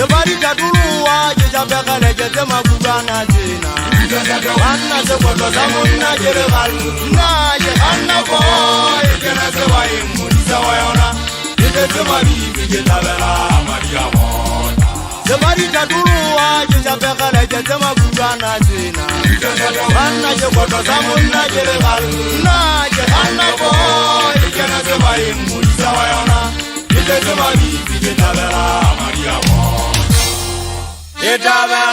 Somebody that do what you have to get them up to Ghana. Banna se quando siamo in general. Na ye anna boy, che na se vai murisa wayona. Ite se mari che tabela Maria boy. Somebody that do what you have to get them up to Ghana. Banna se quando siamo in general. Na ye anna boy, che na se vai murisa wayona. Ite se mari che tabela Maria boy.